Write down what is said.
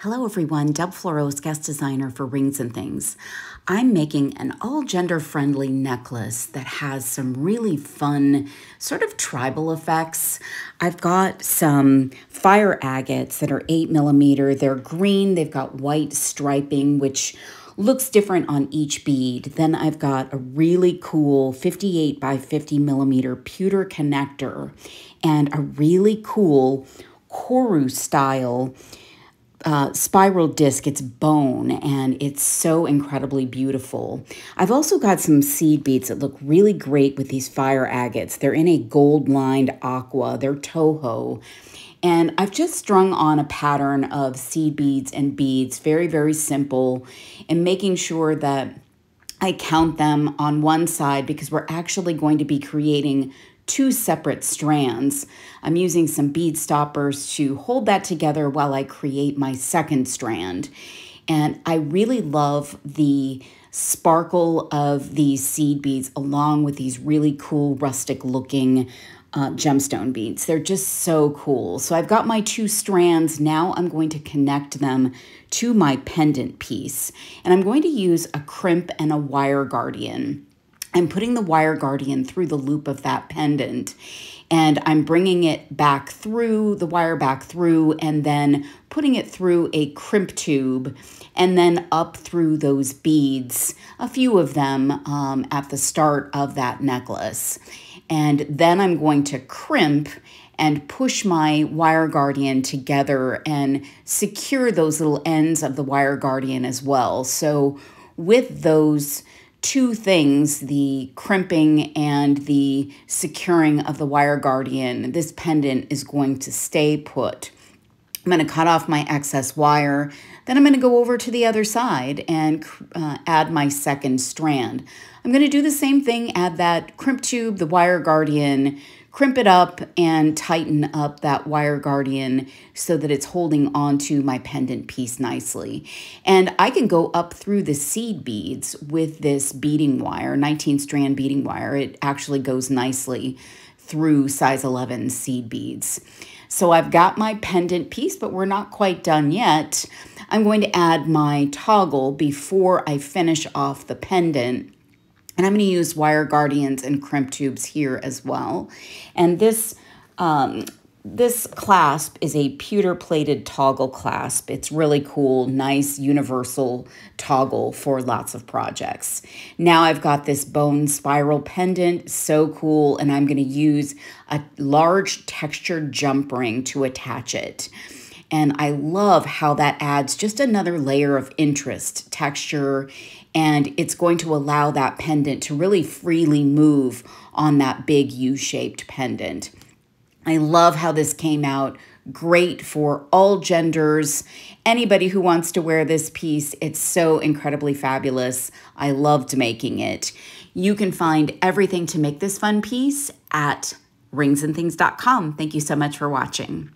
Hello everyone, Deb Floros, guest designer for Rings and Things. I'm making an all gender friendly necklace that has some really fun sort of tribal effects. I've got some fire agates that are 8mm. They're green, they've got white striping, which looks different on each bead. Then I've got a really cool 58 by 50mm pewter connector and a really cool Koru style spiral disc. It's bone and it's so incredibly beautiful. I've also got some seed beads that look really great with these fire agates. They're in a gold lined aqua. They're Toho. And I've just strung on a pattern of seed beads and beads, very, very simple, and making sure that I count them on one side because we're actually going to be creating two separate strands. I'm using some bead stoppers to hold that together while I create my second strand. And I really love the sparkle of these seed beads along with these really cool rustic looking gemstone beads. They're just so cool. So I've got my two strands. Now I'm going to connect them to my pendant piece. And I'm going to use a crimp and a wire guardian. I'm putting the wire guardian through the loop of that pendant and I'm bringing it back through, the wire back through, and then putting it through a crimp tube and then up through those beads, a few of them at the start of that necklace. And then I'm going to crimp and push my wire guardian together and secure those little ends of the wire guardian as well. So with those two things, the crimping and the securing of the wire guardian, this pendant is going to stay put. I'm going to cut off my excess wire. Then I'm going to go over to the other side and add my second strand. I'm going to do the same thing, add that crimp tube, the wire guardian, crimp it up and tighten up that wire guardian so that it's holding onto my pendant piece nicely. And I can go up through the seed beads with this beading wire, 19 strand beading wire. It actually goes nicely through size 11 seed beads. So I've got my pendant piece, but we're not quite done yet. I'm going to add my toggle before I finish off the pendant. And I'm going to use wire guardians and crimp tubes here as well. And this clasp is a pewter plated toggle clasp. It's really cool, nice universal toggle for lots of projects. Now I've got this bone spiral pendant, so cool, and I'm going to use a large textured jump ring to attach it. And I love how that adds just another layer of interest, texture, and it's going to allow that pendant to really freely move on that big U-shaped pendant. I love how this came out. Great for all genders. Anybody who wants to wear this piece, it's so incredibly fabulous. I loved making it. You can find everything to make this fun piece at ringsandthings.com. Thank you so much for watching.